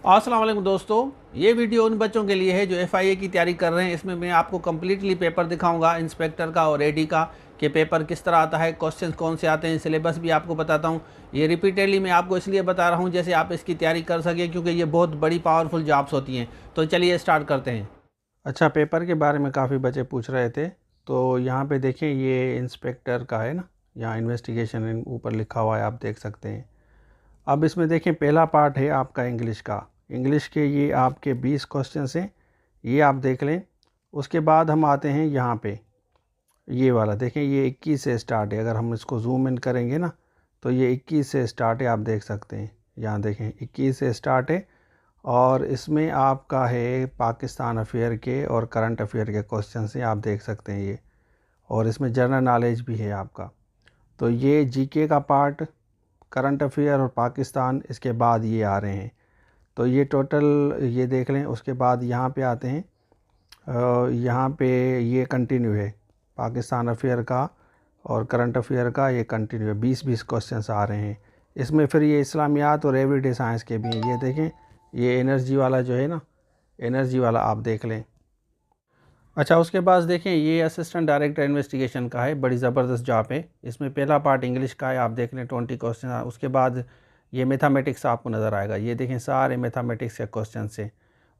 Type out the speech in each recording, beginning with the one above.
अस्सलाम वालेकुम दोस्तों, ये वीडियो उन बच्चों के लिए है जो FIA की तैयारी कर रहे हैं। इसमें मैं आपको कम्प्लीटली पेपर दिखाऊंगा इंस्पेक्टर का और AD का कि पेपर किस तरह आता है, क्वेश्चंस कौन से आते हैं, सिलेबस भी आपको बताता हूँ। ये रिपीटेडली मैं आपको इसलिए बता रहा हूँ जैसे आप इसकी तैयारी कर सकें, क्योंकि ये बहुत बड़ी पावरफुल जॉब्स होती हैं। तो चलिए स्टार्ट करते हैं। अच्छा, पेपर के बारे में काफ़ी बच्चे पूछ रहे थे, तो यहाँ पर देखें ये इंस्पेक्टर का है ना, यहाँ इन्वेस्टिगेशन ऊपर लिखा हुआ है, आप देख सकते हैं। अब इसमें देखें पहला पार्ट है आपका इंग्लिश का। इंग्लिश के ये आपके 20 क्वेश्चन हैं, ये आप देख लें। उसके बाद हम आते हैं यहाँ पे, ये वाला देखें, ये 21 से स्टार्ट है। अगर हम इसको जूम इन करेंगे ना तो ये 21 से स्टार्ट है, आप देख सकते हैं। यहाँ देखें 21 से स्टार्ट है और इसमें आपका है पाकिस्तान अफेयर के और करंट अफेयर के क्वेश्चन हैं, आप देख सकते हैं ये। और इसमें जनरल नॉलेज भी है आपका। तो ये GK का पार्ट, करंट अफेयर और पाकिस्तान, इसके बाद ये आ रहे हैं। तो ये टोटल ये देख लें। उसके बाद यहाँ पे आते हैं, यहाँ पे ये कंटिन्यू है पाकिस्तान अफेयर का और करंट अफेयर का, ये कंटिन्यू है। 20-20 क्वेश्चंस आ रहे हैं इसमें। फिर ये इस्लामियात और एवरीडे साइंस के भी हैं। ये देखें, ये एनर्जी वाला जो है ना, एनर्जी वाला आप देख लें। अच्छा, उसके बाद देखें ये असिस्टेंट डायरेक्टर इन्वेस्टिगेशन का है, बड़ी ज़बरदस्त जॉब है। इसमें पहला पार्ट इंग्लिश का है, आप देख लें 20 क्वेश्चन। उसके बाद ये मैथमेटिक्स आपको नज़र आएगा, ये देखें सारे मैथमेटिक्स के क्वेश्चन से।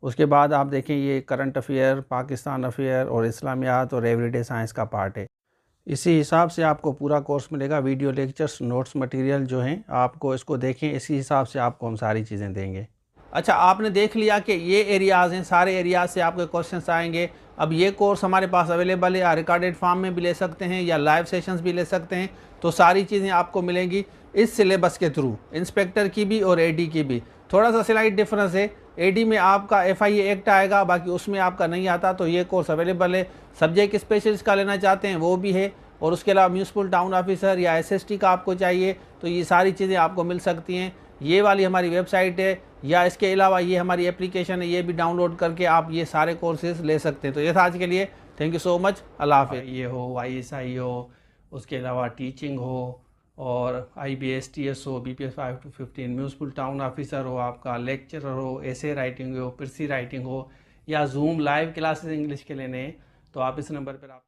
उसके बाद आप देखें ये करंट अफेयर, पाकिस्तान अफेयर और इस्लामियात और एवरीडे साइंस का पार्ट है। इसी हिसाब से आपको पूरा कोर्स मिलेगा। वीडियो लेक्चर्स, नोट्स, मटेरियल जो हैं आपको इसको देखें, इसी हिसाब से आपको हम सारी चीज़ें देंगे। अच्छा, आपने देख लिया कि ये एरियाज़ हैं, सारे एरियाज़ से आपके क्वेश्चंस आएंगे। अब ये कोर्स हमारे पास अवेलेबल है, या रिकॉर्डेड फॉर्म में भी ले सकते हैं या लाइव सेशंस भी ले सकते हैं। तो सारी चीज़ें आपको मिलेंगी इस सिलेबस के थ्रू, इंस्पेक्टर की भी और AD की भी। थोड़ा सा स्लाइड डिफरेंस है, AD में आपका FIA एक्ट आएगा, बाकी उसमें आपका नहीं आता। तो ये कोर्स अवेलेबल है। सब्जेक्ट स्पेशलिस्ट का लेना चाहते हैं वो भी है, और उसके अलावा म्यूनसिपल टाउन ऑफिसर या SST का आपको चाहिए तो ये सारी चीज़ें आपको मिल सकती हैं। ये वाली हमारी वेबसाइट है, या इसके अलावा ये हमारी एप्लीकेशन है, ये भी डाउनलोड करके आप ये सारे कोर्सेज ले सकते हैं। तो ये था आज के लिए। Thank you so much. अल्लाह हाफ़िज़। ये हो, ISI हो, उसके अलावा टीचिंग हो, और IBS TS हो, BPS 5 to 15, municipal town officer हो, आपका लेक्चरर हो, एसे राइटिंग हो, पिरसी राइटिंग हो, या जूम लाइव क्लासेस इंग्लिश के लेने हैं, तो आप इस नंबर पर आप